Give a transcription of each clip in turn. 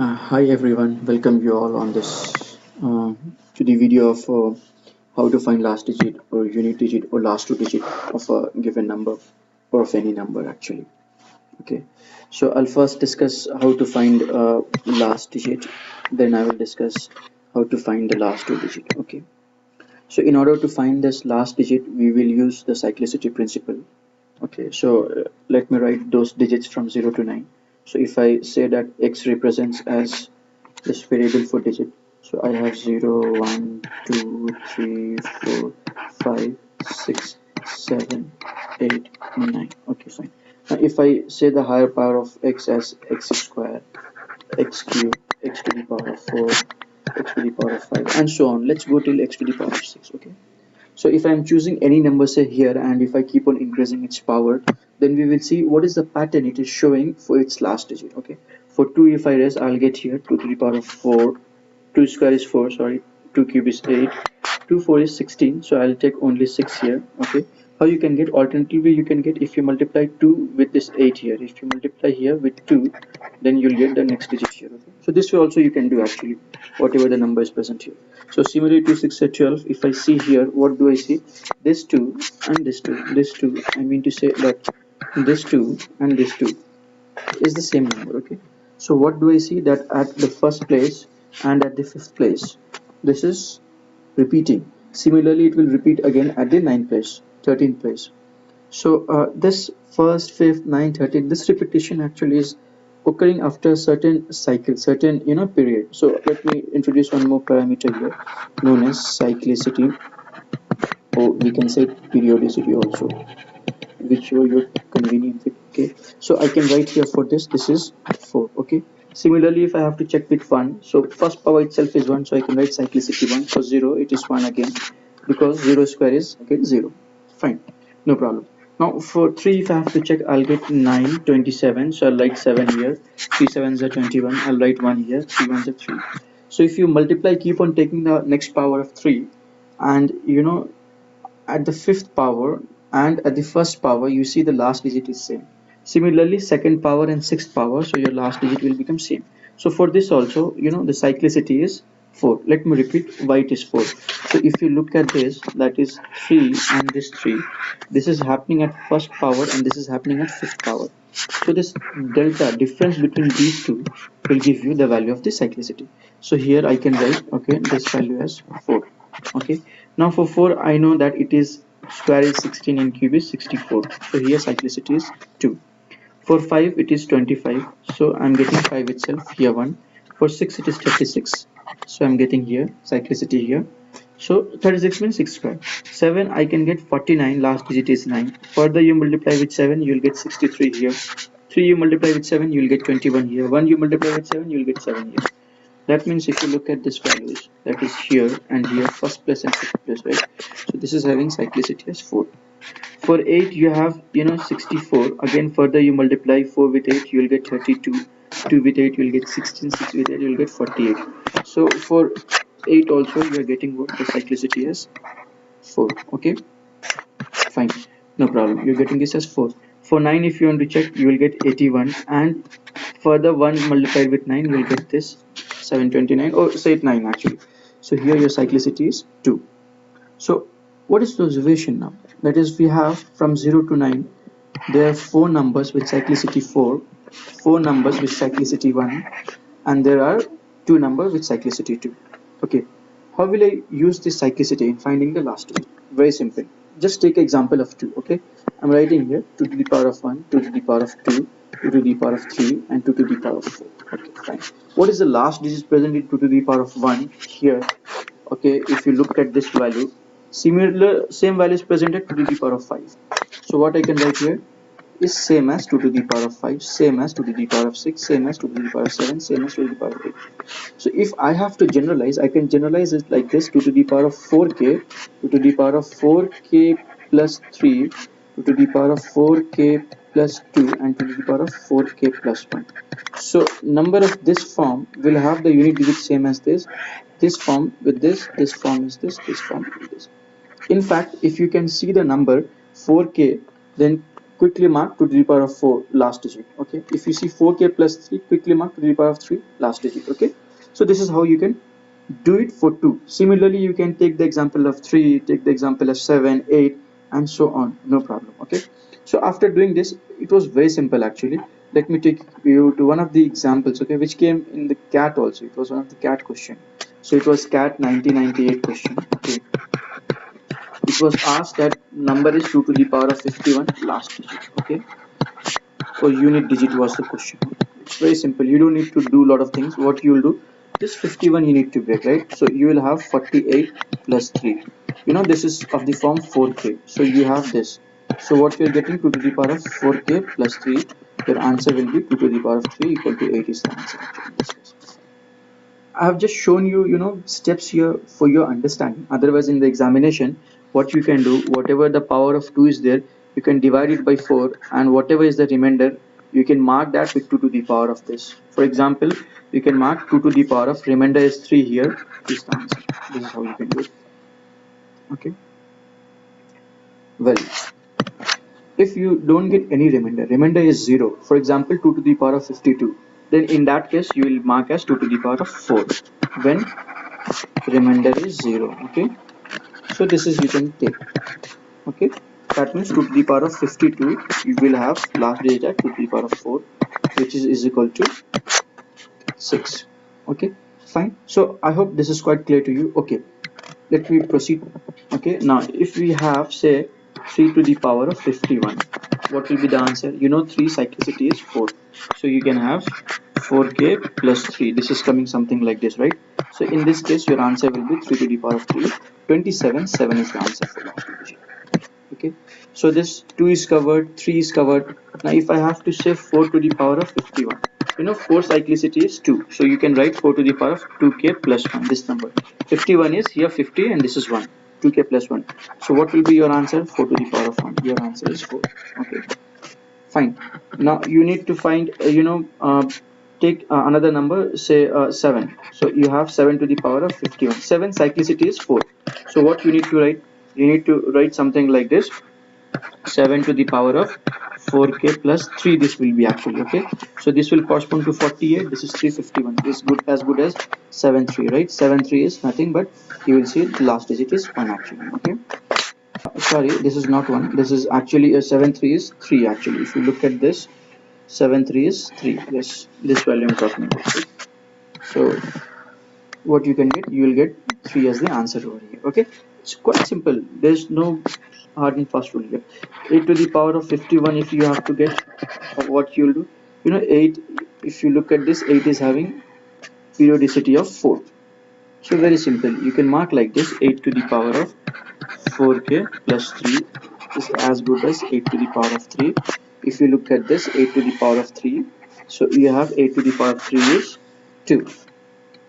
Hi everyone, welcome you all on this to the video of how to find last digit or unit digit or last two digit of a given number or of any number actually. Okay, so I'll first discuss how to find last digit, then I will discuss how to find the last two digit. Okay, so in order to find this last digit, we will use the cyclicity principle. Okay, so let me write those digits from 0 to 9. So if I say that x represents as this variable for digit, so I have 0, 1, 2, 3, 4, 5, 6, 7, 8, 9. Okay, fine. Now if I say the higher power of x as x square, x cube, x to the power of 4, x to the power of 5, and so on, let's go till x to the power of 6. Okay, so if I'm choosing any number say here, and if I keep on increasing its power, then we will see what is the pattern it is showing for its last digit. Okay, for 2 if I raise, I'll get here 2 to the power of 4, 2 square is 4, sorry, 2 cube is 8, 2 4 is 16, so I'll take only 6 here. Okay, how you can get, alternatively you can get, if you multiply 2 with this 8 here, if you multiply here with 2, then you'll get the next digit here. Okay, so this way also you can do actually, whatever the number is present here. So similarly to 6 and 12, if I see here, what do I see? This 2 and this 2, I mean to say that this 2 and this 2 is the same number. Okay, so what do I see? That at the first place and at the fifth place, this is repeating. Similarly, it will repeat again at the ninth place, 13th place. So this first, fifth, ninth, 13th, this repetition actually is occurring after a certain cycle, certain period. So let me introduce one more parameter here, known as cyclicity, or we can say periodicity also, whichever you're convenient with. Okay, so I can write here for this is 4. Okay, similarly if I have to check with 1, so first power itself is 1, so I can write cyclicity 1. For 0 it is 1 again, because 0 square is again 0. Fine, no problem. Now for 3, if I have to check, I'll get 9, 27, so I'll write 7 here. 3 sevens are 21, I'll write 1 here. 3 ones are 3. So if you multiply, keep on taking the next power of 3, and at the fifth power and at the first power, you see the last digit is same. Similarly, second power and sixth power, so your last digit will become same. So for this also, the cyclicity is 4. Let me repeat why it is 4. So if you look at this, that is 3 and this 3, this is happening at first power and this is happening at fifth power. So this delta difference between these two will give you the value of the cyclicity. So here I can write, okay, this value as 4. Okay, now for 4, I know that it is square is 16 and cube is 64, so here cyclicity is 2. For 5 it is 25, so I'm getting 5 itself here 1. For 6 it is 36, so I'm getting here cyclicity here. So 36 means 6 square. 7 I can get 49, last digit is 9. Further you multiply with 7, you'll get 63 here. 3 you multiply with 7, you'll get 21 here. 1 you multiply with 7, you'll get 7 here. That means if you look at this values, that is here and here, first place and fifth place, right? So this is having cyclicity as 4. For 8 you have 64. Again further you multiply 4 with 8, you will get 32. 2 with 8 you will get 16. 6 with 8 you will get 48. So for 8 also you are getting what the cyclicity as 4. Okay, fine, no problem, you're getting this as 4. For 9, if you want to check, you will get 81, and further 1 multiplied with 9 you will get this 729, or say it 9 actually. So here your cyclicity is 2. So what is the observation now? That is, we have from 0 to 9, there are 4 numbers with cyclicity 4, 4 numbers with cyclicity 1, and there are 2 numbers with cyclicity 2. Okay, how will I use this cyclicity in finding the last digit? Very simple. Just take an example of 2. Okay, I'm writing here 2 to the power of 1, 2 to the power of 2, 2 to the power of 3, and 2 to the power of 4. Okay, fine. What is the last digit present in 2 to the power of 1 here? Okay, if you look at this value, same value is present at 2 to the power of 5. So what I can write here is same as 2 to the power of 5, same as 2 to the power of 6, same as 2 to the power of 7, same as 2 to the power of 8. So if I have to generalize, I can generalize it like this: 2 to the power of 4k, 2 to the power of 4k plus 3, 2 to the power of 4k plus 2, and 2 to the power of 4k plus 1. So number of this form will have the unit digit same as this form with this form is this form is this. In fact, if you can see the number 4k, then quickly mark 2 to the power of 4 last digit. Okay, if you see 4k plus 3, quickly mark 2 to the power of 3 last digit. Okay, so this is how you can do it for 2. Similarly, you can take the example of 3, take the example of 7, 8, and so on, no problem. Okay, so after doing this, it was very simple actually. Let me take you to one of the examples, okay, which came in the cat also. It was one of the cat question. So it was cat 1998 question. Okay, it was asked that number is 2 to the power of 51 last digit. Okay, or unit digit was the question. It's very simple. You don't need to do a lot of things. What you will do, this 51 you need to break, right? So you will have 48 plus 3. You know, this is of the form 4k. So you have this. So what you're getting, 2 to the power of 4k plus 3. Your answer will be 2 to the power of 3 equal to 8 is the answer actually in this case. I have just shown you, steps here for your understanding. Otherwise, in the examination, what you can do, whatever the power of 2 is there, you can divide it by 4, and whatever is the remainder, you can mark that with 2 to the power of this. For example, you can mark 2 to the power of remainder is 3 here is the answer. This is how you can do it. Okay. Well, if you don't get any remainder is 0. For example, 2 to the power of 52. Then in that case, you will mark as 2 to the power of 4 when remainder is 0. Okay. So this is you can take. Okay, that means 2 to the power of 52 you will have last digit at 2 to the power of 4, which is equal to 6. Okay, fine. So I hope this is quite clear to you. Okay, let me proceed. Okay, now if we have say 3 to the power of 51, what will be the answer? You know 3 cyclicity is 4, so you can have 4k plus 3. This is coming something like this, right? So in this case your answer will be 3 to the power of 3. 27, 7 is the answer for last digit. Okay, so this 2 is covered, 3 is covered. Now if I have to say 4 to the power of 51, 4 cyclicity is 2, so you can write 4 to the power of 2k plus 1. This number 51 is here 50 and this is 1, 2k plus 1. So what will be your answer? 4 to the power of 1. Your answer is 4. Okay, fine. Now you need to find take another number, say 7. So you have 7 to the power of 51. 7 cyclicity is 4. So what you need to write? You need to write something like this: 7 to the power of 4k plus 3. This will be actually, okay, so this will correspond to 48. This is 351. This is good as 7 3, right? 7 3 is nothing but, you will see the last digit is 1 actually. Okay, sorry, this is not 1. This is actually a 7 3 is 3 actually. If you look at this, 7 3 is 3. Yes, this value I'm talking about, right? So what you can get, you will get 3 as the answer over here. Okay, it's quite simple. There's no hard and fast rule here. 8 to the power of 51, if you have to get, what you'll do, 8, if you look at this, 8 is having periodicity of 4. So very simple, you can mark like this: 8 to the power of 4k plus 3 is as good as 8 to the power of 3. If you look at this, 8 to the power of 3, so you have 8 to the power of 3 is 2,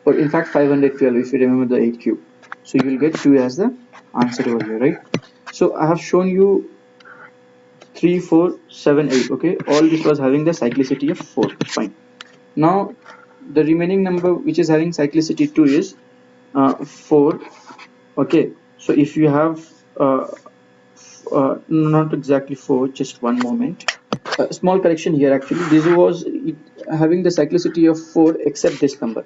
or in fact 512 if you remember the 8 cube. So you will get 2 as the answer over here, right? So I have shown you 3 4 7 8. Okay, all this was having the cyclicity of 4. Fine. Now the remaining number which is having cyclicity 2 is 4. Okay, so if you have not exactly 4, just one moment. Small correction here actually. This was having the cyclicity of 4 except this number.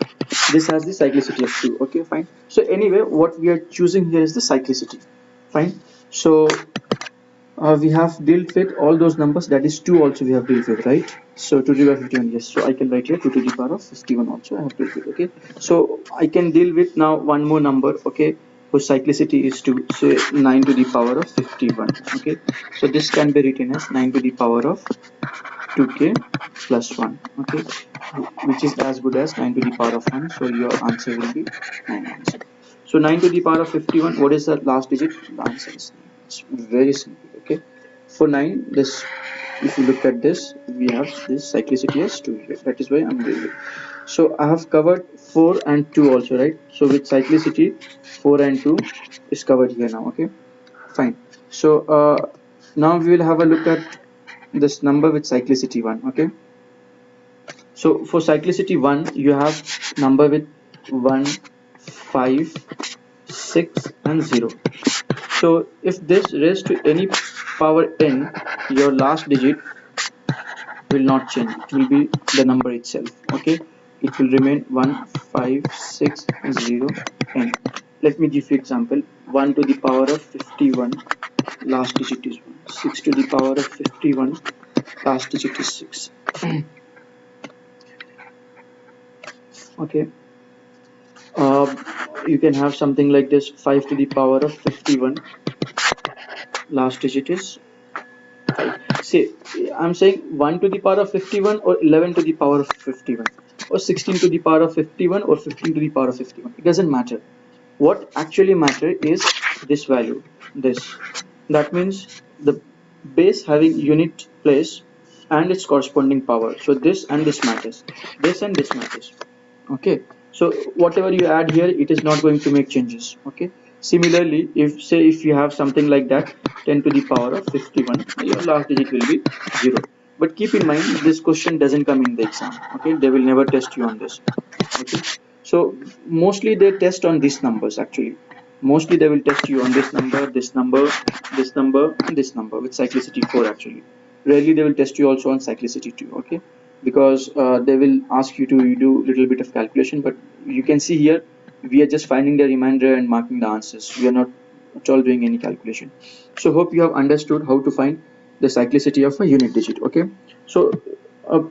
This has the cyclicity of 2. Okay, fine. So anyway, what we are choosing here is the cyclicity. Fine. So we have dealt with all those numbers, that is 2 also we have dealt with, right? So 2 to the power 51, yes, so I can write here 2 to the power of 51 also I have dealt with. Okay, so I can deal with now one more number, okay, whose cyclicity is 2, say 9 to the power of 51. Okay, so this can be written as 9 to the power of 2k plus 1. Okay, which is as good as 9 to the power of 1, so your answer will be 9 answer. So 9 to the power of 51, what is the last digit? The answer is 9. It's very simple. Okay, for 9, this, if you look at this, we have this cyclicity as 2 here. That is why I'm doing it. So I have covered 4 and 2 also, right? So with cyclicity 4 and 2 is covered here now. Okay, fine. So now we will have a look at this number with cyclicity 1. Okay, so for cyclicity 1, you have number with 1 5 6 and 0. So if this raised to any power n, your last digit will not change, it will be the number itself. Okay, it will remain 1560 n. Let me give you example. 1 to the power of 51, last digit is 1. 6 to the power of 51, last digit is 6. Okay, you can have something like this. 5 to the power of 51, last digit is 5. See, I'm saying 1 to the power of 51 or 11 to the power of 51 or 16 to the power of 51 or 15 to the power of 51. It doesn't matter. What actually matter is this value, this. That means the base having unit place and its corresponding power. So this and this matters. This and this matters. Okay, so whatever you add here, it is not going to make changes. Okay, similarly, if say if you have something like that, 10 to the power of 51, your last digit will be 0. But keep in mind, this question doesn't come in the exam. Okay, they will never test you on this. Okay, so mostly they test on these numbers. Actually, mostly they will test you on this number, this number, this number, and this number with cyclicity 4. Actually, rarely they will test you also on cyclicity 2. Okay, because they will ask you to do little bit of calculation, but you can see here we are just finding the remainder and marking the answers. We are not at all doing any calculation. So hope you have understood how to find the cyclicity of a unit digit. Okay, so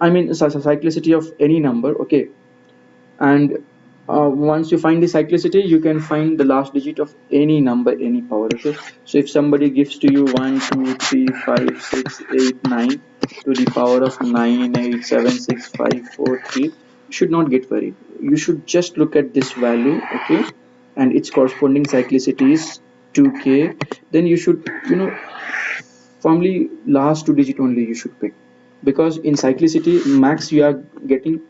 I mean cyclicity of any number. Okay, and once you find the cyclicity, you can find the last digit of any number, any power. Okay, so if somebody gives to you 1 2 3 5 6 8 9 to the power of 9 8 7 6 5 4 3, you should not get worried. You should just look at this value. Okay, and its corresponding cyclicity is 2k. Then you should, firmly last two digit only you should pick, because in cyclicity max you are getting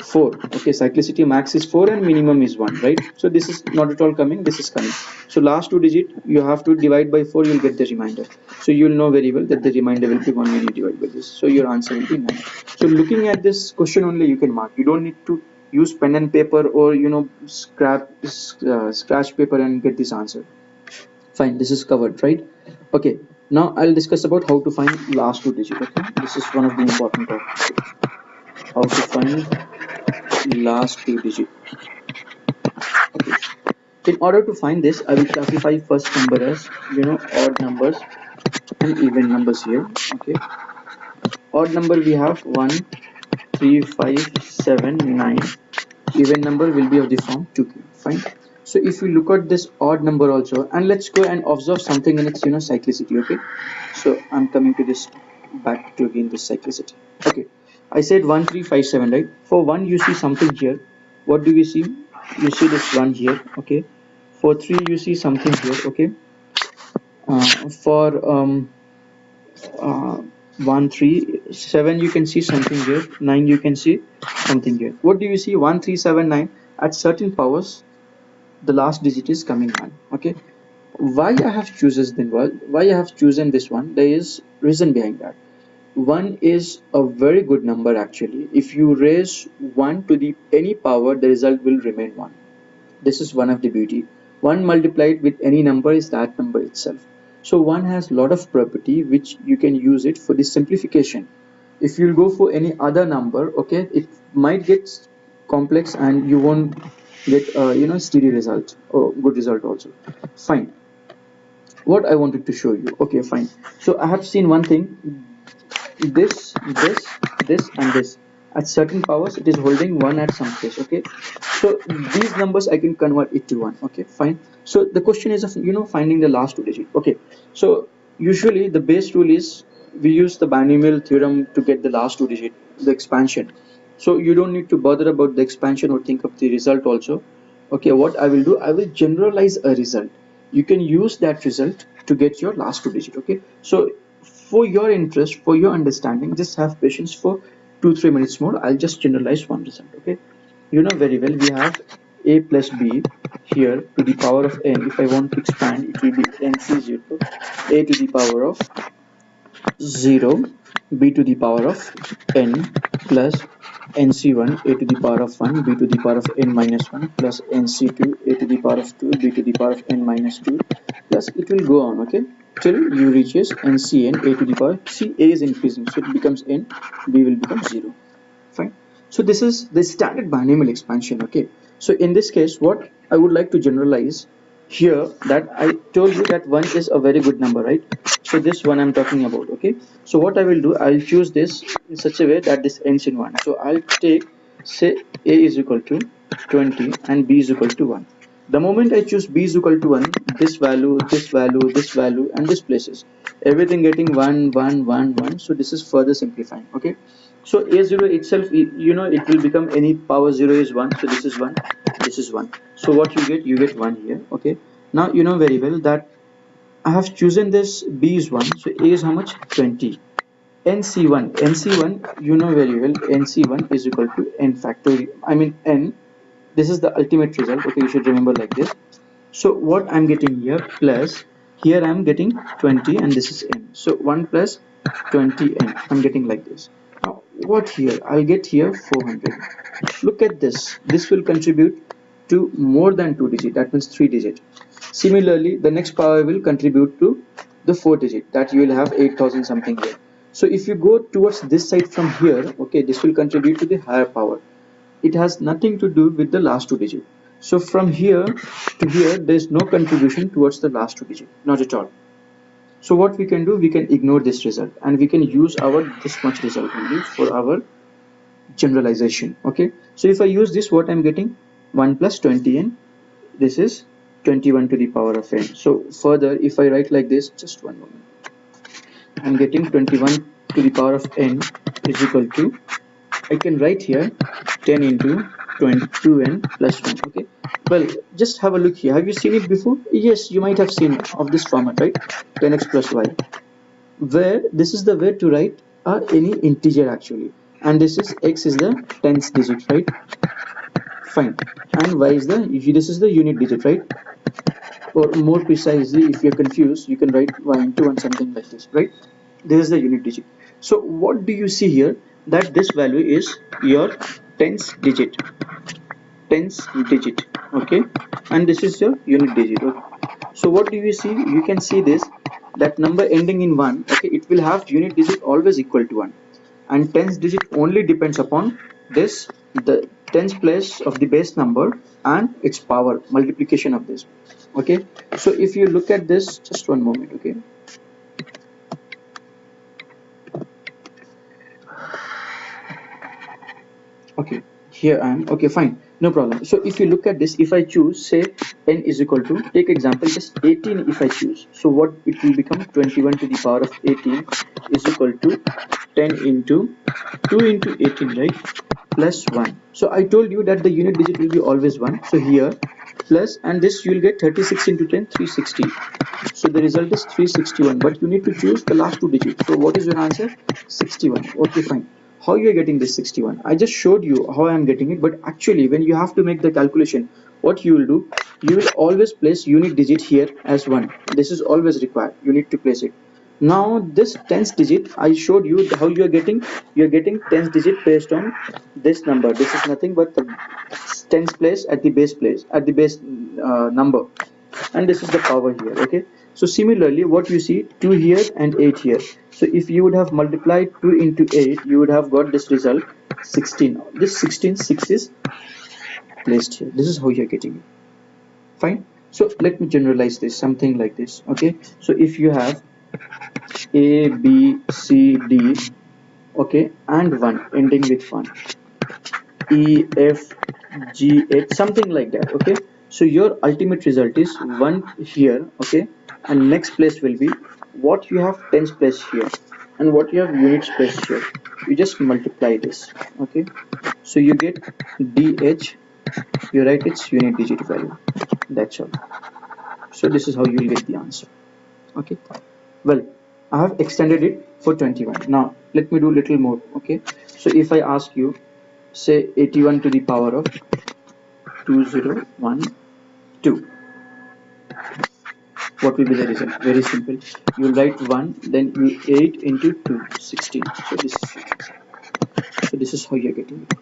4. Okay, cyclicity max is 4 and minimum is 1, right? So this is not at all coming, this is coming. So last two digit you have to divide by 4, you'll get the remainder. So you'll know very well that the remainder will be 1 when you divide by this. So your answer will be 9. So looking at this question only you can mark. You don't need to use pen and paper or scratch paper and get this answer. Fine, this is covered, right? Okay, now I'll discuss about how to find last two digit. Okay, this is one of the important topics. How to find last two digit. Okay, in order to find this, I will classify first number as odd numbers and even numbers here. Okay, odd number we have 1 3 5 7 9. Even number will be of the form 2k. Fine. So if we look at this odd number also, and let's go and observe something in its cyclicity. Okay, so I'm coming to this, back to again this cyclicity. Okay, I said 1 3 5 7, right? For 1 you see something here. What do we see? You see this 1 here. Okay, for 3 you see something here. Okay, for uh, 1 3 7 you can see something here. 9 you can see something here. What do you see? 1 3 7 9. At certain powers the last digit is coming 1. Okay, why I have chooses then why I have chosen this one, there is reason behind that. 1 is a very good number. Actually, if you raise 1 to the any power, the result will remain 1. This is one of the beauty. 1 multiplied with any number is that number itself. So 1 has lot of property which you can use it for the simplification. If you'll go for any other number, okay, it might get complex and you won't get steady result or good result also. Fine. What I wanted to show you. Okay, fine. So I have seen one thing. This and this, at certain powers it is holding 1 at some place. Okay, so these numbers I can convert it to 1. Okay, fine. So the question is of finding the last two digit. Okay, so usually the base rule is we use the binomial theorem to get the last two digit, the expansion. So you don't need to bother about the expansion or think of the result also. Okay, what I will do, I will generalize a result. You can use that result to get your last two digit. Okay, so for your interest, for your understanding, just have patience for 2-3 minutes more. I'll just generalize one result. Okay, you know very well we have a plus b here to the power of n. If I want to expand, it will be nc0 a to the power of 0 b to the power of n plus nc1 a to the power of 1 b to the power of n minus 1 plus nc2 a to the power of 2 b to the power of n minus 2 plus it will go on. Okay, till you reaches ncn a to the power. See, a is increasing, so it becomes n, b will become 0. Fine. So this is the standard binomial expansion. Okay, so in this case what I would like to generalize here, that I told you that 1 is a very good number, right? So this one I'm talking about. Okay, so what I will do, I'll choose this in such a way that this ends in 1. So I'll take, say, a is equal to 20 and b is equal to 1. The moment I choose b is equal to 1, this value, this value, this value, and this places, everything getting 1 1 1 1. So this is further simplifying. Okay, so a0 itself, you know, it will become any power 0 is 1. So this is 1, this is 1. So what you get 1 here. Okay, now you know very well that I have chosen this b is 1. So a is how much? 20. nc1 you know very well, nc1 is equal to n factorial, I mean n. This is the ultimate result. Okay, you should remember like this. So what I'm getting here, plus here I'm getting 20 and this is n. So 1 plus 20n, I'm getting like this. Now what here, I'll get here 400. Look at this, this will contribute to more than 2 digit, that means 3 digit. Similarly the next power will contribute to the 4 digit, that you will have 8000 something here. So if you go towards this side from here, okay, this will contribute to the higher power. It has nothing to do with the last 2 digit. So from here to here there is no contribution towards the last 2 digit, not at all. So what we can do, we can ignore this result and we can use our this much result only for our generalization. Okay, so if I use this, what I'm getting, 1 plus 20n, this is 21 to the power of n. So further if I write like this, just one moment, I'm getting 21 to the power of n is equal to, I can write here 10 into 22n plus 1. Okay, well, just have a look here. Have you seen it before? Yes, you might have seen of this format, right? 10x plus y, where this is the way to write any integer actually, and this is x is the tens digit, right? Fine. And y is the, this is the unit digit, right? Or more precisely, if you're confused, you can write y into 1, something like this, right? This is the unit digit. So what do you see here, that this value is your tens digit, tens digit. Okay, and this is your unit digit. Okay, so what do you see, you can see this, that number ending in 1, okay, it will have unit digit always equal to 1, and tens digit only depends upon this, the tens place of the base number and its power multiplication of this. Okay, so if you look at this, just one moment. Okay, okay, here I am. Okay, fine, no problem. So if you look at this, if I choose, say, n is equal to, take example, just 18. If I choose, so what it will become, 21 to the power of 18 is equal to 10 into 2 into 18, right, plus 1. So I told you that the unit digit will be always 1. So here plus, and this you will get 36 into 10, 360. So the result is 361, but you need to choose the last 2 digits. So what is your answer? 61. Okay, fine. How you are getting this 61? I just showed you how I am getting it, but actually when you have to make the calculation, what you will do, you will always place unit digit here as 1. This is always required, you need to place it. Now this tens digit, I showed you how you are getting tens digit based on this number. This is nothing but the tens place at the place at the base number, and this is the power here. Okay, so similarly what you see, 2 here and 8 here. So if you would have multiplied 2 into 8, you would have got this result 16. This 16, 6 is placed here. This is how you are getting it. Fine. So let me generalize this, something like this. Okay, so if you have a b c d, okay, and 1 ending with 1, e f g h, something like that. Okay, so your ultimate result is 1 here. Okay, and next place will be what you have tens place here and what you have units place here. You just multiply this. Okay, so you get dh, you write its unit digit value, that's all. So this is how you will get the answer. Okay, well, I have extended it for 21. Now let me do a little more. Okay, so if I ask you, say, 81 to the power of 2012, what will be the result? Very simple, you write 1, then you 8 into 2, 16. So this is how you're getting it.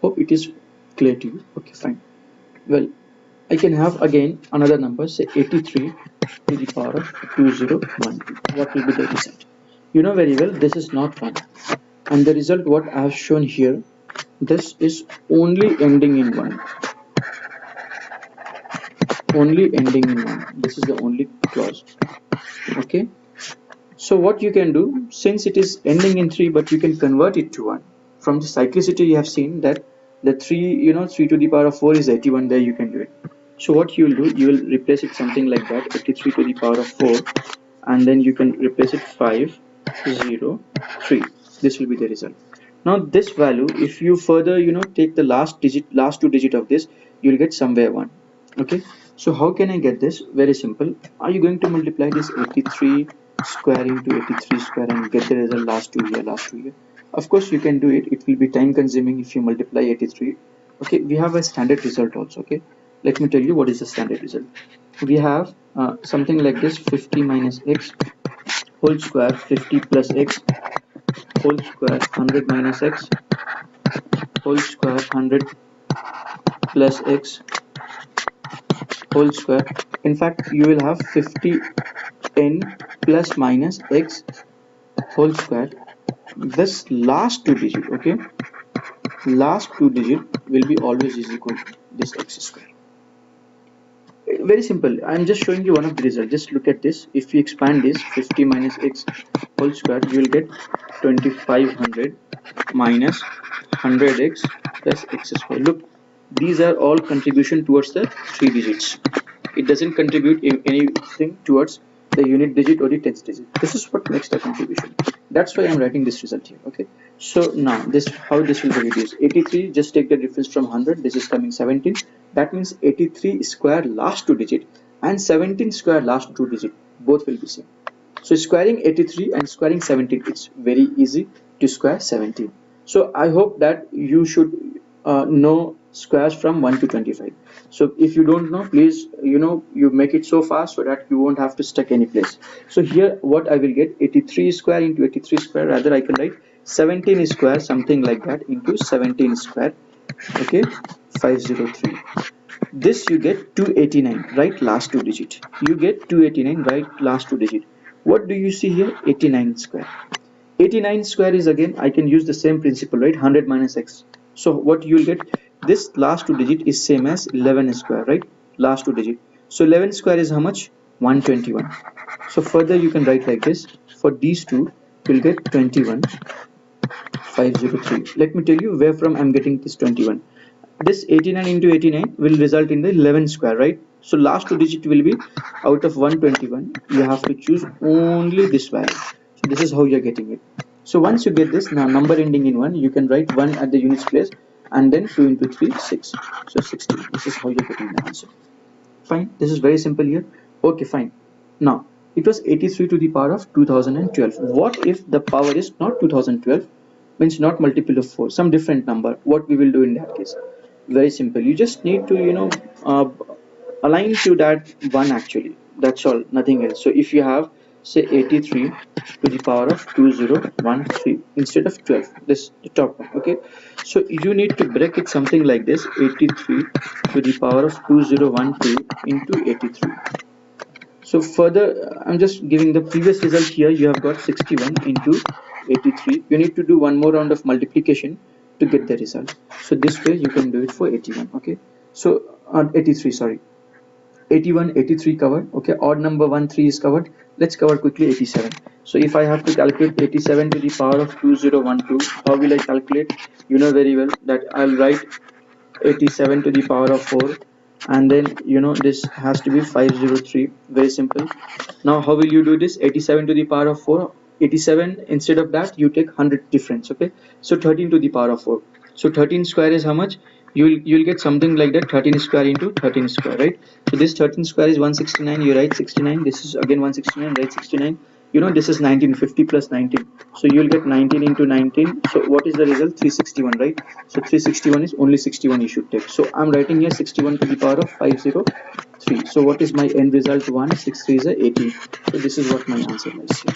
Hope it is clear to you. Okay, fine. Well, I can have again another number, say 83 to the power of 2012. What will be the result? You know very well this is not 1. And the result what I have shown here, this is only ending in 1. Only ending in 1. This is the only clause. Okay. So what you can do, since it is ending in 3, but you can convert it to 1. From the cyclicity you have seen that the 3, 3 to the power of 4 is 81, there you can do it. So what you will do, you will replace it something like that, 83 to the power of 4, and then you can replace it 5, 0, 3. This will be the result. Now this value, if you further, take the last two digit of this, you will get somewhere 1. Okay, so how can I get this? Very simple. Are you going to multiply this 83 square into 83 square and get the result last two year? Of course you can do it. It will be time consuming if you multiply 83. Okay, we have a standard result also. Okay, let me tell you what is the standard result. We have something like this: 50 minus x whole square, 50 plus x whole square, 100 minus x whole square, 100 plus x whole square. In fact, you will have 50n plus minus x whole square. This last two digit, okay, last two digit will be always is equal to this x square. Very simple. I'm just showing you one of the results. Just look at this. If we expand this 50 minus x whole square, you will get 2500 minus 100x plus x square. Look, these are all contribution towards the three digits. It doesn't contribute anything towards the unit digit or the tens digit. This is what makes the contribution. That's why I'm writing this result here. Okay, so now this, how this will be reduced. 83, just take the difference from 100. This is coming 17. That means 83 square last two digit and 17 square last two digit, both will be same. So squaring 83 and squaring 17, it's very easy to square 17. So I hope that you should know squares from 1 to 25. So if you don't know, please, you make it so fast so that you won't have to stuck any place. So here what I will get, 83 square into 83 square, rather I can write 17 square, something like that, into 17 square. Okay, 503. This you get 289, right, last two digit. You get 289, right, last two digit. What do you see here? 89 square. 89 square is, again I can use the same principle, right? 100 minus x. So what you will get, this last two digit is same as 11 square, right? Last two digit. So 11 square is how much? 121. So further you can write like this. For these two, you'll get 21 503. Let me tell you where from I'm getting this 21. This 89 into 89 will result in the 11 square, right? So last two digit will be out of 121. You have to choose only this value. So this is how you're getting it. So once you get this, now number ending in 1, you can write 1 at the units place and then 2 into 3, 6. So 16. This is how you're getting the answer. Fine. This is very simple here. Okay, fine. Now, it was 83 to the power of 2012. What if the power is not 2012, means not multiple of 4, some different number? What we will do in that case? Very simple. You just need to, uh, align to that 1 actually. That's all, nothing else. So if you have, say, 83 to the power of 2013 instead of 12, this the top one. Okay, so you need to break it something like this: 83 to the power of 2012 into 83. So further, I'm just giving the previous result here. You have got 61 into 83. You need to do one more round of multiplication to get the result. So this way you can do it for 81. Okay, so 83, sorry, 81, 83 covered. Okay, odd number 1, 3 is covered. Let's cover quickly 87. So if I have to calculate 87 to the power of 2012, how will I calculate? You know very well that I'll write 87 to the power of 4, and then this has to be 503. Very simple. Now how will you do this? 87 to the power of 4, 87, instead of that you take 100 difference. Okay, so 13 to the power of 4. So 13 square is how much? You'll get something like that, 13 square into 13 square, right? So this 13 square is 169. You write 69. This is again 169. Write 69. This is 19. 50 plus 19, so you'll get 19 into 19. So what is the result? 361, right? So 361 is only 61 you should take. So I'm writing here 61 to the power of 503. So what is my end result? 163 is 18. So this is what my answer is here.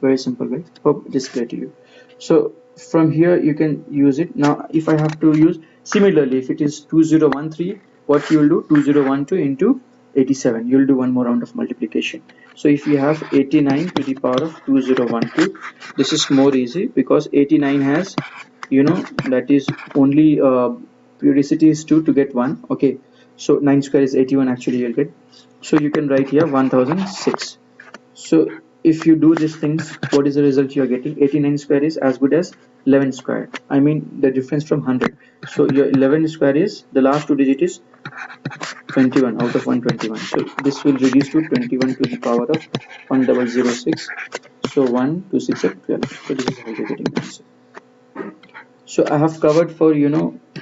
Very simple, right? Hope it is clear to you. So from here you can use it. Now if I have to use, similarly, if it is 2013, what you will do, 2012 into 87, you will do one more round of multiplication. So if you have 89 to the power of 2012, this is more easy because 89 has, that is only periodicity is 2 to get 1. Okay, so 9 square is 81 actually, you'll get. So you can write here 1006. So if you do these things, what is the result you are getting? 89 square is as good as 11 square. I mean the difference from 100. So your 11 square is, the last two digit is 21 out of 121. So this will reduce to 21 to the power of 1006. So 1 2 6 8 12. So this is how you're getting the answer. So I have covered for,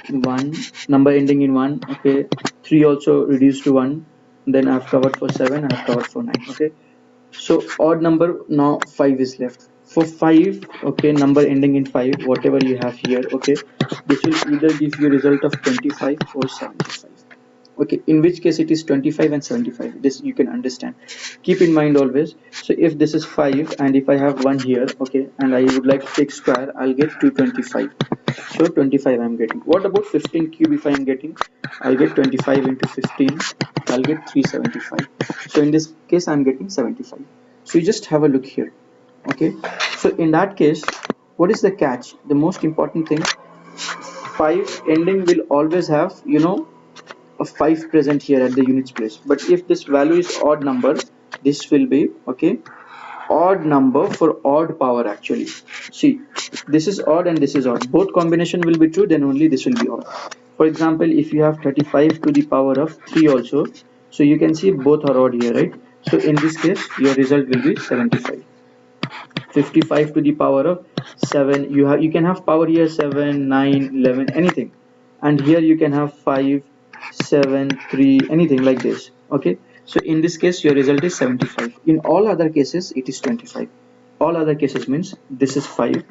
one number ending in 1. Okay, 3 also reduced to 1. Then I have covered for 7. I have covered for 9. Okay, so odd number, now 5 is left. For 5, okay, number ending in 5, whatever you have here, okay, this will either give you a result of 25 or 75. Okay, in which case it is 25 and 75, this you can understand. Keep in mind always. So if this is 5 and if I have 1 here, okay, and I would like to take square, I'll get 225. So 25 I'm getting. What about 15 cube? If I am getting, I'll get 25 into 15, I'll get 375. So in this case I'm getting 75. So you just have a look here. Okay, so in that case, what is the catch? The most important thing, 5 ending will always have, a 5 present here at the units place. But if this value is odd number, this will be, okay, odd number for odd power actually. See, this is odd and this is odd, both combination will be true, then only this will be odd. For example, if you have 35 to the power of 3 also, so you can see both are odd here, right? So in this case your result will be 75. 55 to the power of 7, you can have power here 7 9 11 anything, and here you can have 5 7 3 anything like this. Okay, so in this case your result is 75. In all other cases it is 25. All other cases means this is 5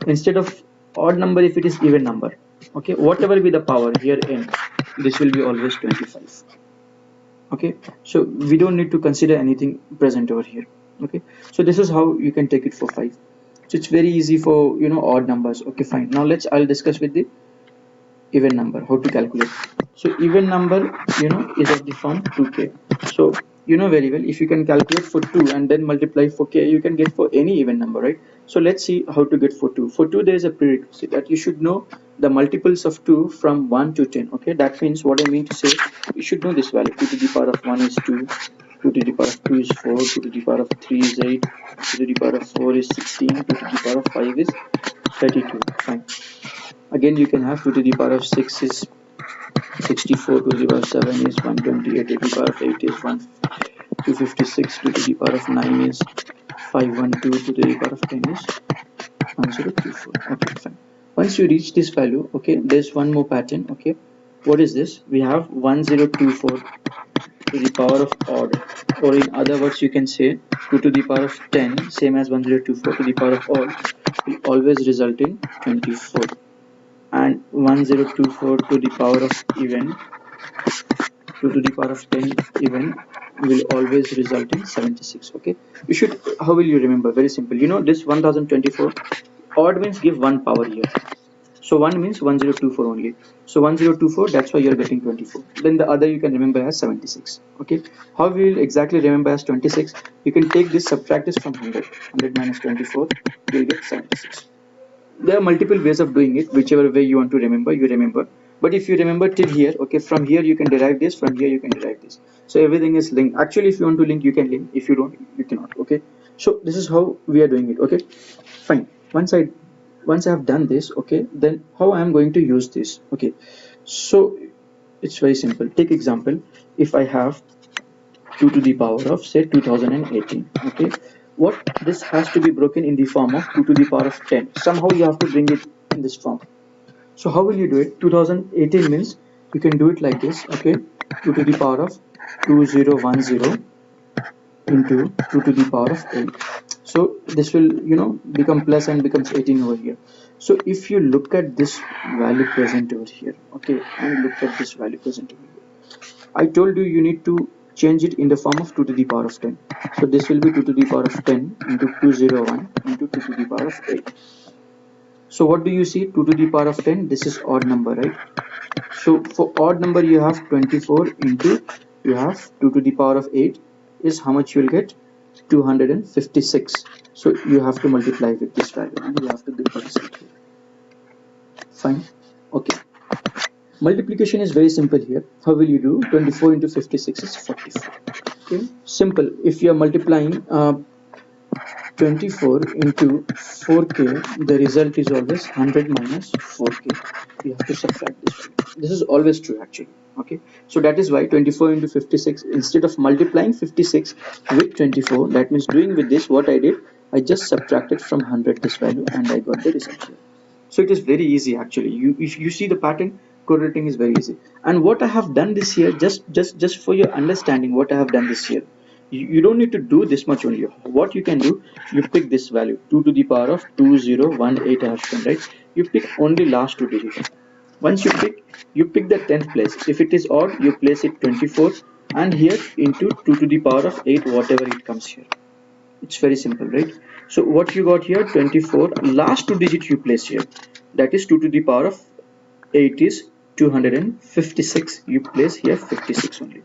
instead of odd number. If it is even number, okay, whatever be the power here in, this will be always 25. Okay, so we don't need to consider anything present over here. Okay, so this is how you can take it for 5. So it's very easy for, odd numbers. Okay, fine. Now I'll discuss with the even number, how to calculate. So even number, is of the form 2k. So you know very well, if you can calculate for 2 and then multiply for k, you can get for any even number, right? So let's see how to get for 2. For 2 there is a prerequisite that you should know the multiples of 2 from 1 to 10. Okay, that means, what I mean to say, you should know this value. 2 to the power of 1 is 2, 2 to the power of 2 is 4, 2 to the power of 3 is 8, 2 to the power of 4 is 16, 2 to the power of 5 is 32. Fine. Again, you can have 2 to the power of 6 is 64, 2 to the power of 7 is 128, 2 to the power of 8 is 256, 2 to the power of 9 is 512, 2 to the power of 10 is 1024. Okay, fine. Once you reach this value, okay, there's one more pattern. Okay, what is this? We have 1024 to the power of odd, or in other words you can say 2 to the power of 10, same as 1024 to the power of odd, will always result in 24. And 1024 to the power of even, 2 to the power of 10 even, will always result in 76. Okay, you should, how will you remember? Very simple. You know this 1024, odd means give one power here, so 1 means 1024 only. So 1024, that's why you're getting 24. Then the other you can remember as 76. Okay, how we will exactly remember as 26? You can take this, subtract this from 100. 100 minus 24, you'll get 76. There are multiple ways of doing it. Whichever way you want to remember, you remember. But if you remember till here, okay, from here you can derive this, from here you can derive this. So everything is linked. Actually, if you want to link, you can link. If you don't, you cannot. Okay, so this is how we are doing it. Okay, fine. Once I have done this, okay, then how I am going to use this? Okay, so it's very simple. Take example, if I have 2 to the power of say 2018. Okay, what this has to be broken in the form of 2 to the power of 10. Somehow you have to bring it in this form. So how will you do it? 2018 means you can do it like this. Okay, 2 to the power of 2010 into 2 to the power of 8. So this will, become plus and becomes 18 over here. So if you look at this value present over here, okay, and look at this value present over here, I told you need to change it in the form of 2 to the power of 10. So this will be 2 to the power of 10 into 201 into 2 to the power of 8. So what do you see? 2 to the power of 10, this is odd number, right? So for odd number you have 24 into you have 2 to the power of 8 is how much you will get 256. So you have to multiply with this value and you have to do percent here. Fine. Okay. Multiplication is very simple here. How will you do? 24 into 56 is 44. Okay. Simple. If you are multiplying 24 into 4k, the result is always 100 minus 4k. You have to subtract this value. This is always true actually. Okay, so that is why 24 into 56, instead of multiplying 56 with 24, that means doing with this what I did, I just subtracted from 100 this value and I got the result here. So it is very easy actually. If you see the pattern, correlating is very easy. And what I have done this year, just for your understanding, what I have done this year, you don't need to do this much only. What you can do, you pick this value 2 to the power of 2018 I have shown, right? You pick only last two digits. Once you pick the 10th place. If it is odd, you place it 24 and here into 2 to the power of 8 whatever it comes here. It's very simple, right? So what you got here, 24, last two digit you place here, that is 2 to the power of 8 is 256. You place here 56 only.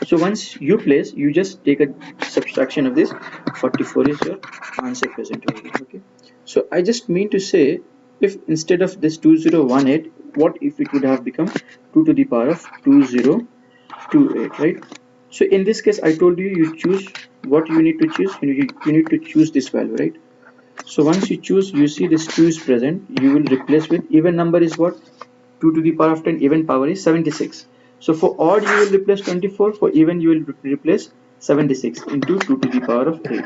So once you place, you just take a subtraction of this. 44 is your answer present over here. Okay, so I just mean to say, if instead of this 2018, what if it would have become 2 to the power of 2028, right? So in this case I told you, you choose what you need to choose. You need to choose this value, right? So once you choose, you see this 2 is present, you will replace with even number is what, 2 to the power of 10, even power is 76. So for odd you will replace 24, for even you will replace 76 into 2 to the power of 8.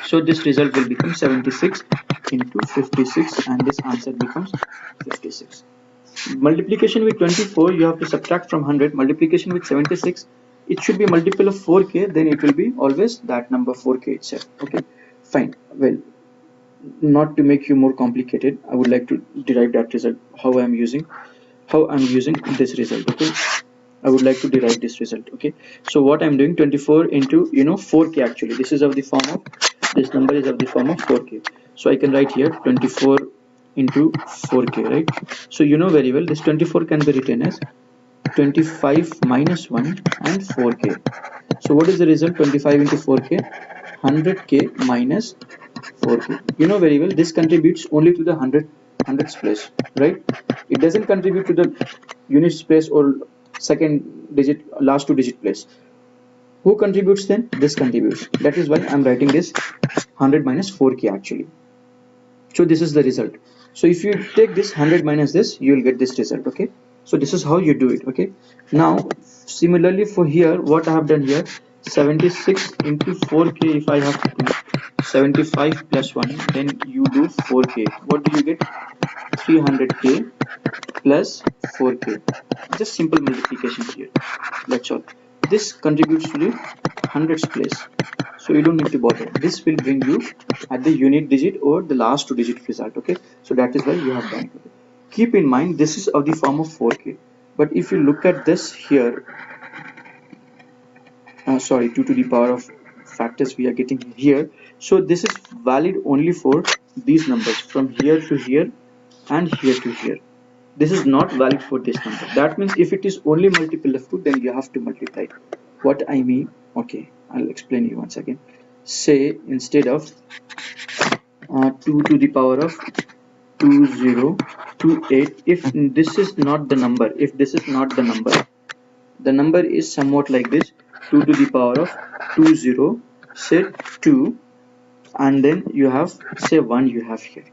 So this result will become 76 into 56 and this answer becomes 56. Multiplication with 24 you have to subtract from 100. Multiplication with 76, it should be multiple of 4k, then it will be always that number 4k itself. Okay, fine. Well, not to make you more complicated, I would like to derive that result, how I'm using this result. Okay, I would like to derive this result. Okay, so what I'm doing, 24 into 4k, actually this is of the form of, this number is of the form of 4k, so I can write here 24 into 4k, right? So you know very well this 24 can be written as 25 minus 1 and 4k. So what is the result? 25 into 4k, 100k minus 4k. You know very well this contributes only to the hundreds place, right? It doesn't contribute to the units place or second digit, last two digit place. Who contributes then? This contributes. That is why I'm writing this 100 minus 4k actually. So this is the result. So if you take this 100 minus this, you will get this result. Okay, so this is how you do it. Okay, now similarly for here, what I have done here, 76 into 4k, if I have to do 75 plus 1, then you do 4k. What do you get? 300k plus 4k. Just simple multiplication here, that's all. This contributes to the hundreds place, so you don't need to bother. This will bring you at the unit digit or the last two digit result. Okay, so that is why you have done it. Okay. Keep in mind this is of the form of 4k, but if you look at this here, sorry, 2 to the power of factors we are getting here, so this is valid only for these numbers from here to here and here to here. This is not valid for this number. That means if it is only multiple of 2, then you have to multiply. What I mean, okay, I'll explain you once again. Say instead of 2 to the power of 2028, if this is not the number, the number is somewhat like this, 2 to the power of 20, say 2, and then you have say 1 you have here.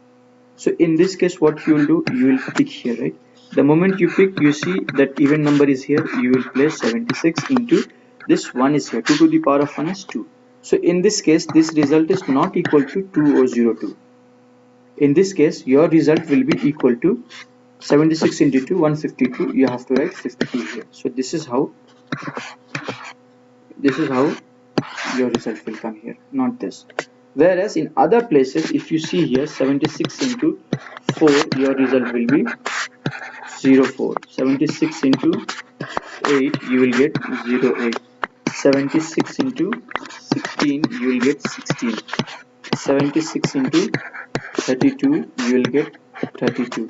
So in this case what you will do, you will pick here, right? The moment you pick, you see that even number is here, you will place 76 into this 1 is here, 2 to the power of 1 is 2. So in this case this result is not equal to 2 or 02. In this case your result will be equal to 76 into 2, 152. You have to write 52 here. So this is how your result will come here, not this. Whereas in other places, if you see here 76 into 4, your result will be 04. 76 into 8, you will get 08. 76 into 16, you will get 16. 76 into 32, you will get 32.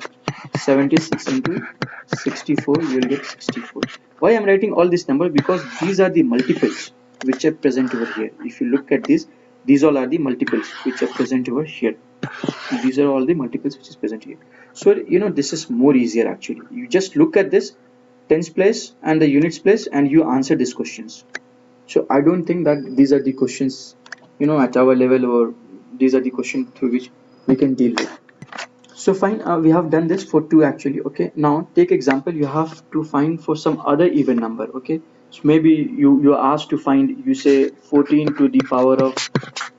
76 into 64, you will get 64. Why I'm writing all this number? Because these are the multiples which are present over here. If you look at this, these all are the multiples which are present over here. These are all the multiples which is present here. So this is more easier actually. You just look at this tens place and the units place and you answer these questions. So I don't think that these are the questions at our level, or these are the questions through which we can deal with. So fine, we have done this for 2 actually. Okay, now take example, you have to find for some other even number. Okay, so maybe you are asked to find, you say 14 to the power of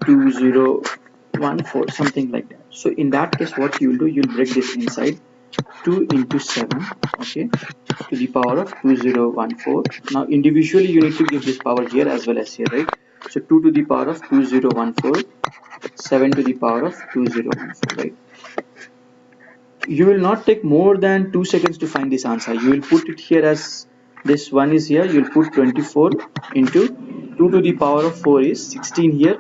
2014, something like that. So in that case, what you'll do, you'll break this inside 2 into 7, okay, to the power of 2014. Now individually you need to give this power here as well as here, right? So 2 to the power of 2014, 7 to the power of 2014, right? You will not take more than 2 seconds to find this answer. You will put it here as this one is here. You will put 24 into 2 to the power of 4 is 16 here.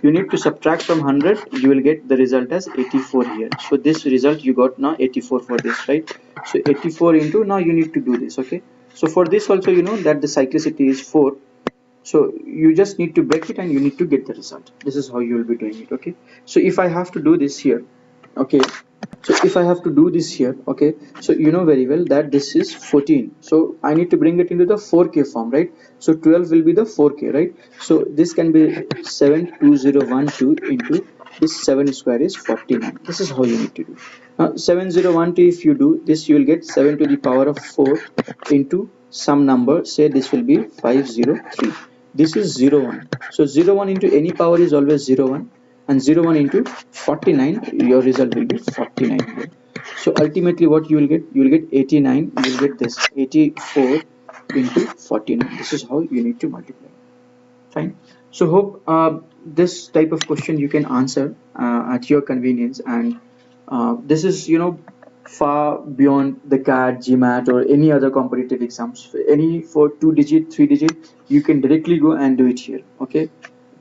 You need to subtract from 100. You will get the result as 84 here. So this result you got now 84 for this, right? So 84 into, now you need to do this, okay? So for this also you know that the cyclicity is 4. So you just need to break it and you need to get the result. This is how you will be doing it, okay? So if I have to do this here, okay, so if I have to do this here, okay, so you know very well that this is 14, so I need to bring it into the 4k form, right? So 12 will be the 4k, right? So this can be 72012 into this 7 square is 49. This is how you need to do. Now 7012, if you do this, you will get 7 to the power of 4 into some number, say this will be 503. This is 01. So 01 into any power is always 01, and 01 into 49, your result will be 49 here. So ultimately what you will get, 89, you will get this 84 into 49. This is how you need to multiply. Fine. So hope this type of question you can answer at your convenience, and this is far beyond the CAT, GMAT, or any other competitive exams. Any for 2-digit, 3-digit, you can directly go and do it here. Okay,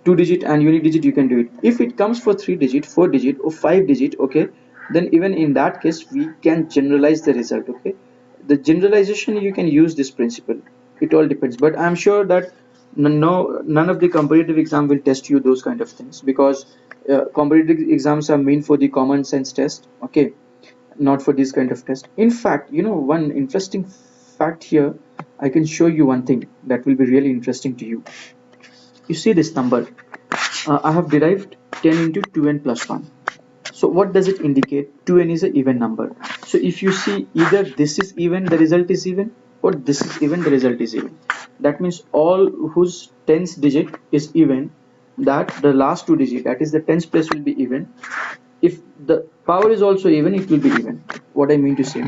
2-digit and unique digit you can do it. If it comes for 3-digit, 4-digit, or 5-digit, okay, then even in that case we can generalize the result. Okay, the generalization you can use this principle. It all depends, but I'm sure that none of the competitive exam will test you those kind of things, because competitive exams are meant for the common sense test, okay, not for this kind of test. In fact, one interesting fact here, I can show you one thing that will be really interesting to you. You see this number, I have derived 10 into 2n plus 1. So what does it indicate? 2n is an even number. So if you see either this is even, the result is even, or this is even, the result is even. That means all whose tens digit is even, that the last 2 digit, that is the tens place, will be even. If the power is also even, it will be even. What I mean to say,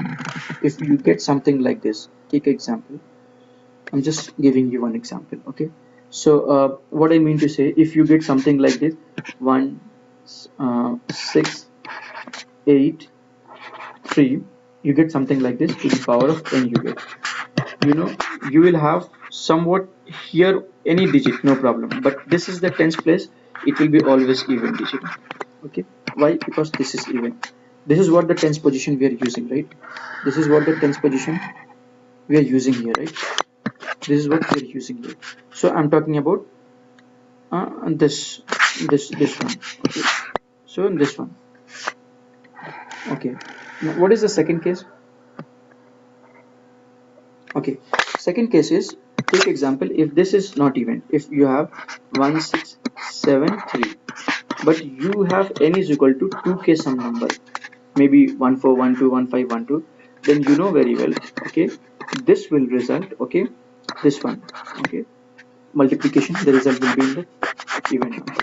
if you get something like this, take example. I'm just giving you one example, okay? So what I mean to say, if you get something like this, 1 6 8 3, you get something like this, to the power of 10 you get. You will have somewhat here any digit, no problem, but this is the tens place, it will be always even digit. Okay, why? Because this is even. This is what the tens position we are using, right? This is what the tens position we are using here, right? This is what we are using here. So I'm talking about this one, okay? So in this one, okay, now what is the second case? Okay, second case is, take example, if this is not even, if you have 1673, but you have n is equal to 2k some number, maybe 14121512, then you know very well, okay, this will result, okay, this one, okay, multiplication, the result will be in the even number.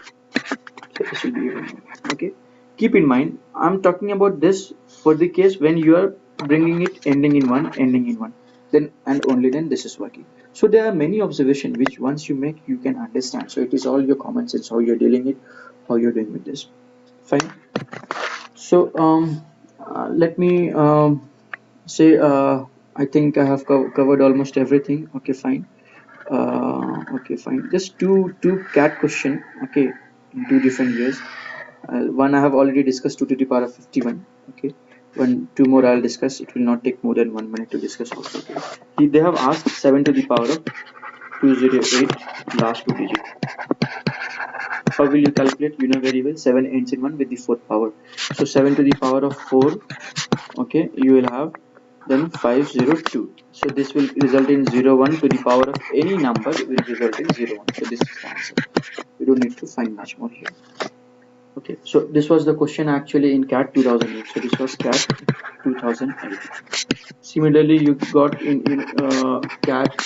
So this will be even number. Okay, keep in mind I'm talking about this for the case when you are bringing it ending in 1, ending in 1, then and only then this is working. So there are many observations which once you make, you can understand. So it is all your common sense, how you're dealing it, how you're doing with this. Fine. So let me say, I think I have covered almost everything. Okay, fine. Okay, fine. Just two cat question. Okay, in 2 different years. One I have already discussed, 2 to the power of 51. Okay. two more I'll discuss. It will not take more than 1 minute to discuss also. Okay. They have asked 7 to the power of 208 last two digit. How will you calculate? You know very well, 7 ends in 1 with the fourth power. So 7 to the power of 4, okay, you will have then 502. So this will result in 01 to the power of any number will result in 01. So this is the answer. You don't need to find much more here. Okay, so this was the question actually in CAT 2008. So this was CAT 2008. Similarly, you got in CAT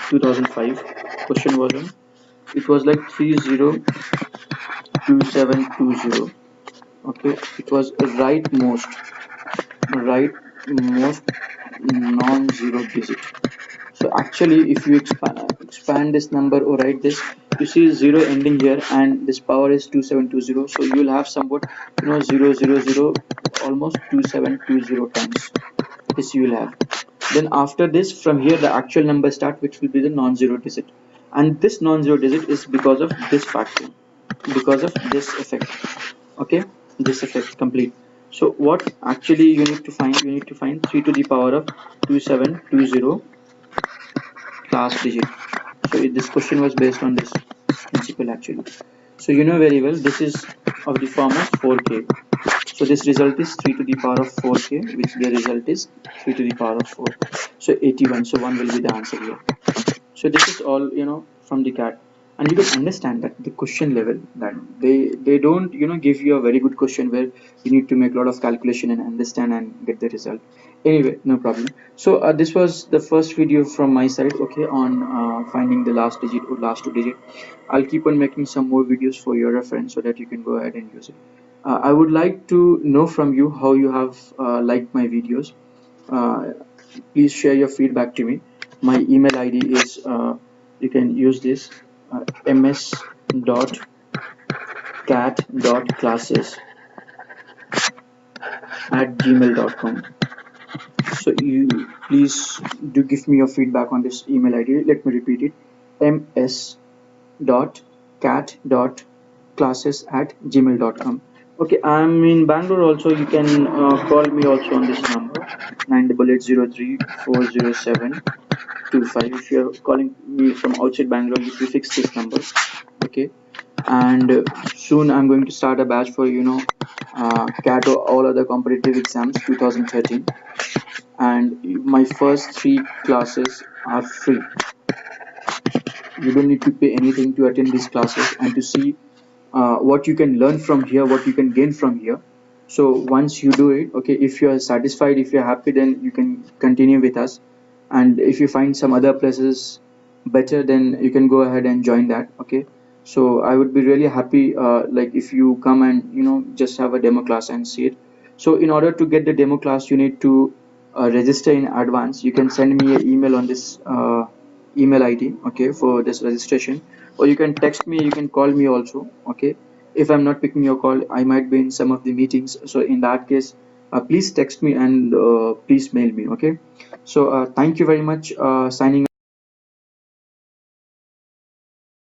2005. Question was on, it was like 302720. Okay, it was rightmost non-zero digit. So actually, if you expand this number or write this, you see 0 ending here, and this power is 2720. So you will have somewhat 000 almost 2720 times. This you will have. Then after this, from here the actual number start, which will be the non-zero digit, and this non-zero digit is because of this factor, because of this effect. Okay, this effect complete. So what actually you need to find? You need to find 3 to the power of 2720 last digit. So this question was based on this principle actually. So you know very well this is of the form of 4k. So this result is 3 to the power of 4k, which the result is 3 to the power of 4. So 81. So 1 will be the answer here. So this is all from the CAT, and you can understand that the question level, that they don't give you a very good question where you need to make a lot of calculation and understand and get the result. Anyway, no problem. So this was the first video from my side, okay, on finding the last digit or last two digit. I'll keep on making some more videos for your reference so that you can go ahead and use it. I would like to know from you how you have liked my videos. uh, Please share your feedback to me. My email id is, you can use this, ms.cat.classes at gmail.com. So you please do give me your feedback on this email id. Let me repeat it: ms.cat.classes at gmail.com. Okay, I'm in Bangalore also. You can call me also on this number 9880340725. If you're calling me from outside Bangalore, you prefix this number. Okay, and soon I'm going to start a batch for CAT or all other competitive exams 2013, and my first 3 classes are free. You don't need to pay anything to attend these classes and to see what you can learn from here, what you can gain from here. So once you do it, okay, if you are satisfied, if you're happy, then you can continue with us. And if you find some other places better, then you can go ahead and join that. Okay, so I would be really happy, like if you come and just have a demo class and see it. So in order to get the demo class, you need to register in advance. You can send me an email on this email id, okay, for this registration, or you can text me, you can call me also. Okay, if I'm not picking your call, I might be in some of the meetings. So in that case, please text me and please mail me. Okay, so thank you very much. Signing